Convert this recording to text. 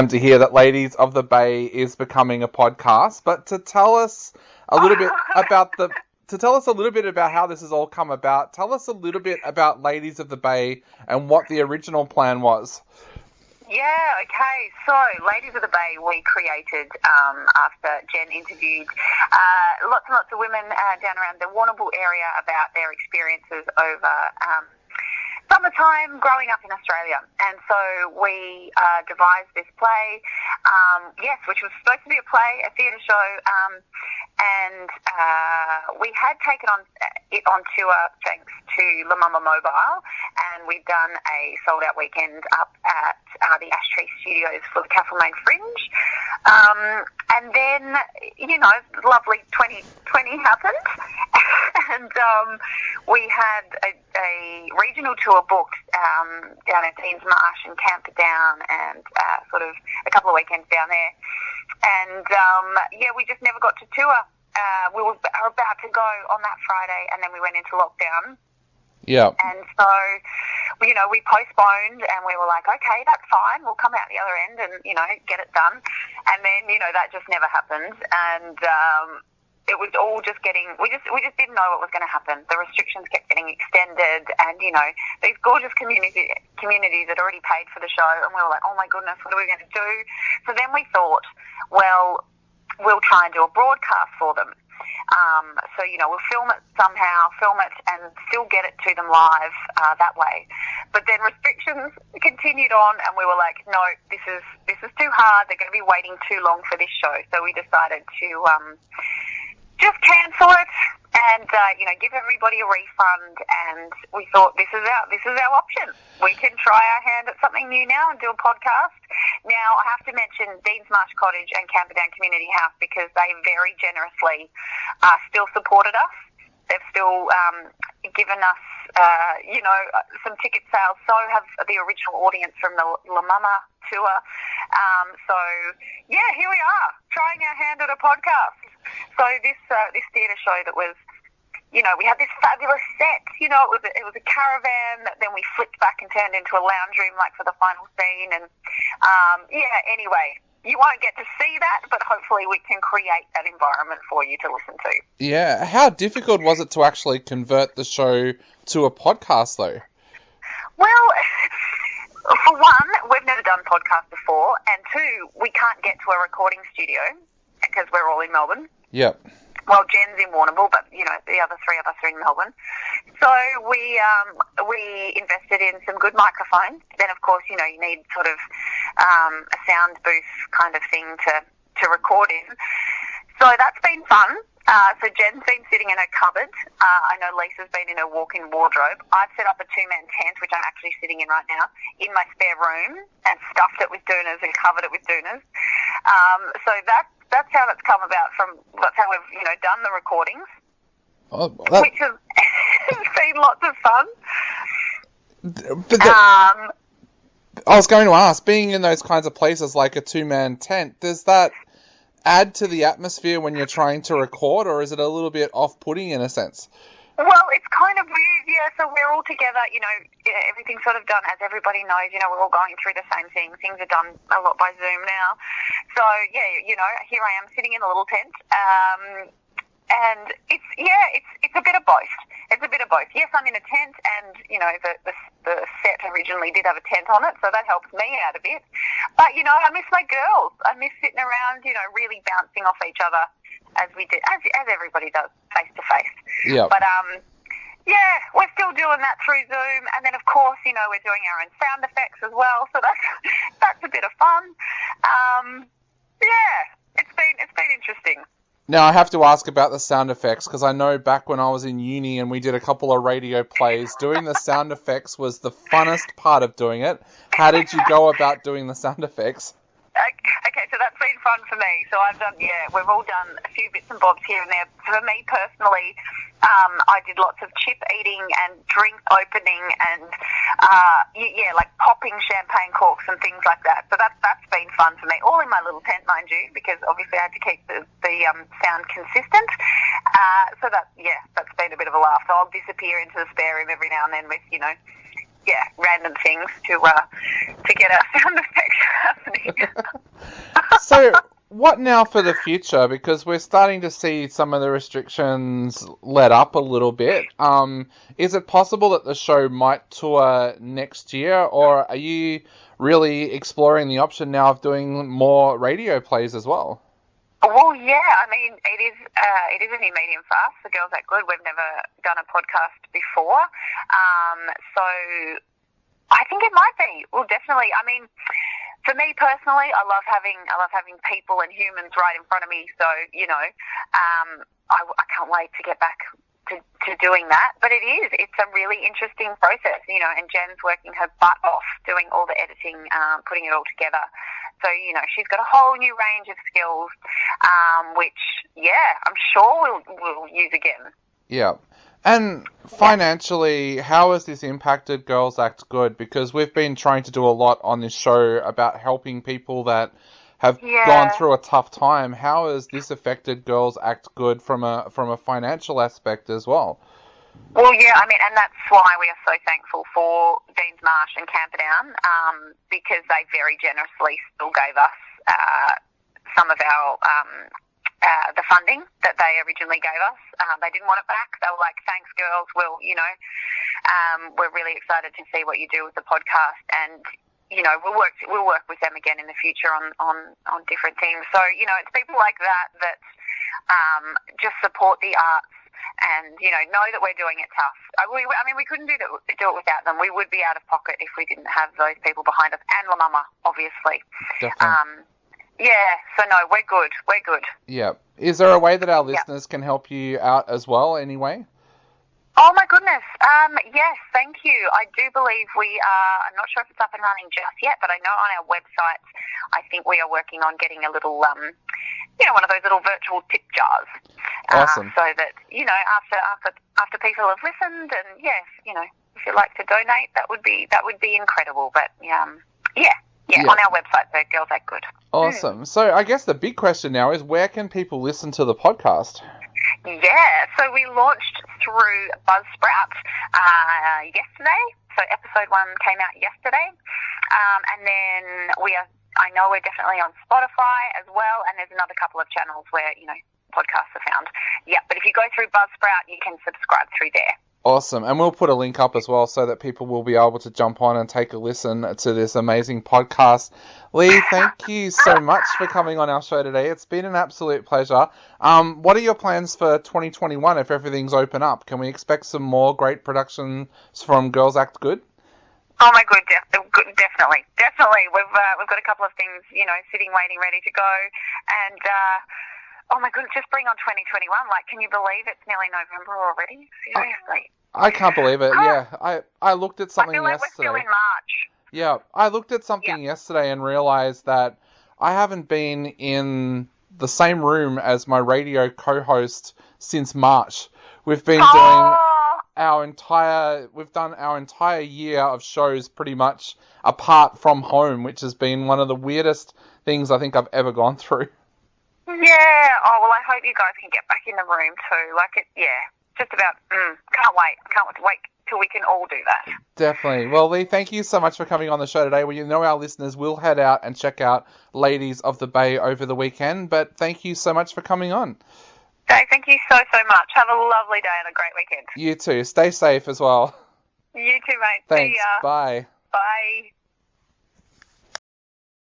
To hear that Ladies of the Bay is becoming a podcast, but to tell us a little bit about how this has all come about, tell us a little bit about Ladies of the Bay and what the original plan was. Yeah, okay. So, Ladies of the Bay, we created after Jen interviewed lots and lots of women down around the Warrnambool area about their experiences over summertime growing up in Australia. And so we devised this play, which was supposed to be a play, a theatre show, and we had taken it on tour thanks to La Mama Mobile, and we'd done a sold-out weekend up at the Ash Tree Studios for the Castlemaine Fringe. And then, lovely 2020 happened, and we had a regional tour booked down at Deans Marsh and Camperdown and sort of a couple of weekends down there. And, we just never got to tour. We were about to go on that Friday, and then we went into lockdown. Yeah. And so, we postponed, and we were like, okay, that's fine. We'll come out the other end and, get it done. And then, that just never happened. And it was all just we just didn't know what was going to happen. The restrictions kept getting extended, and, these gorgeous communities had already paid for the show, and we were like, oh my goodness, what are we going to do? So then we thought, well, we'll try and do a broadcast for them. We'll film it somehow, and still get it to them live that way. But then restrictions continued on, and we were like, no, this is too hard. They're going to be waiting too long for this show. So we decided to just cancel it and give everybody a refund. And we thought, this is our option. We can try our hand at something new now and do a podcast. Now, I have to mention Deans Marsh Cottage and Camperdown Community House, because they very generously still supported us. They've still given us, some ticket sales. So have the original audience from the La Mama tour. Here we are, trying our hand at a podcast. So this theatre show that was, we had this fabulous set. It was a caravan that then we flipped back and turned into a lounge room, like for the final scene. And anyway, you won't get to see that, but hopefully we can create that environment for you to listen to. Yeah, how difficult was it to actually convert the show to a podcast, though? Well, for one, we've never done podcasts before, and two, we can't get to a recording studio because we're all in Melbourne. Yep. Well, Jen's in Warrnambool, but, the other three of us are in Melbourne. So we invested in some good microphones. Then, of course, you need sort of a sound booth kind of thing to record in. So that's been fun. So Jen's been sitting in her cupboard. I know Lisa's been in her walk-in wardrobe. I've set up a two-man tent, which I'm actually sitting in right now, in my spare room, and stuffed it with doonas and covered it with doonas. So that's how that's come about. That's how we've done the recordings, which has been lots of fun. I was going to ask, being in those kinds of places like a two-man tent, does that add to the atmosphere when you're trying to record, or is it a little bit off-putting in a sense? Well, it's kind of weird, yeah. So we're all together, everything's sort of done, as everybody knows, we're all going through the same thing. Things are done a lot by Zoom now. So, here I am sitting in a little tent. And it's a bit of both. It's a bit of both. Yes, I'm in a tent, and, the set originally did have a tent on it, so that helps me out a bit. But, I miss my girls. I miss sitting around, really bouncing off each other as we did, as everybody does, face to face. Yeah. But, we're still doing that through Zoom, and then, of course, we're doing our own sound effects as well, so that's a bit of fun. It's been interesting. Now, I have to ask about the sound effects, because I know back when I was in uni and we did a couple of radio plays, doing the sound effects was the funnest part of doing it. How did you go about doing the sound effects? Okay, so that's been fun for me. So we've all done a few bits and bobs here and there. For me personally, I did lots of chip eating and drink opening and, like popping champagne corks and things like that. So that's been fun for me. All in my little tent, mind you, because obviously I had to keep the sound consistent. So that's been a bit of a laugh. So I'll disappear into the spare room every now and then with, random things to get our sound effects happening. So, what now for the future? Because we're starting to see some of the restrictions let up a little bit. Is it possible that the show might tour next year, or are you really exploring the option now of doing more radio plays as well? Well, yeah, I mean, it is a new medium for us, the Girls That Good. We've never done a podcast before. So I think it might be. Well, definitely. I mean, for me personally, I love having people and humans right in front of me. So, I can't wait to get back to doing that. But it's a really interesting process, and Jen's working her butt off doing all the editing, putting it all together. So, she's got a whole new range of skills, which, I'm sure we'll use again. Yeah. And financially, how has this impacted Girls Act Good? Because we've been trying to do a lot on this show about helping people that have gone through a tough time. How has this affected Girls Act Good from a financial aspect as well? Well, yeah, I mean, and that's why we are so thankful for Dean's Marsh and Camperdown, because they very generously still gave us some of our the funding that they originally gave us. They didn't want it back. They were like, thanks, girls. We're really excited to see what you do with the podcast. And, we'll work with them again in the future on different things. So, it's people like that just support the arts and, know that we're doing it tough. We couldn't do it without them. We would be out of pocket if we didn't have those people behind us. And La Mama, obviously. Definitely. So no, we're good. We're good. Yeah. Is there a way that our listeners can help you out as well, anyway? Oh my goodness. Yes, thank you. I do believe we are, I'm not sure if it's up and running just yet, but I know on our website, I think we are working on getting a little, one of those little virtual tip jars. Awesome. So that, after people have listened and yes, if you'd like to donate, that would be incredible. But, on our website, the Girls Act Good. Awesome. So I guess the big question now is, where can people listen to the podcast? Yeah, so we launched through Buzzsprout yesterday. So episode 1 came out yesterday. And then I know we're definitely on Spotify as well, and there's another couple of channels where, podcasts are found. Yeah, but if you go through Buzzsprout, you can subscribe through there. Awesome. And we'll put a link up as well so that people will be able to jump on and take a listen to this amazing podcast. Lee, thank you so much for coming on our show today. It's been an absolute pleasure. What are your plans for 2021 if everything's open up? Can we expect some more great productions from Girls Act Good? Oh my God, definitely. We've got a couple of things, sitting, waiting, ready to go. And, oh my goodness, just bring on 2021. Like, can you believe it's nearly November already? Seriously. I can't believe it, yeah. I looked at something I feel like yesterday. we're still in March. Yeah, I looked at something yesterday and realised that I haven't been in the same room as my radio co-host since March. We've been doing our entire year of shows pretty much apart from home, which has been one of the weirdest things I think I've ever gone through. Yeah. Oh, well, I hope you guys can get back in the room too. Just about, can't wait till we can all do that. Definitely. Well, Lee, thank you so much for coming on the show today. Well, our listeners will head out and check out Ladies of the Bay over the weekend, but thank you so much for coming on. Okay, thank you so much. Have a lovely day and a great weekend. You too. Stay safe as well. You too, mate. Thanks. See ya. Bye. Bye.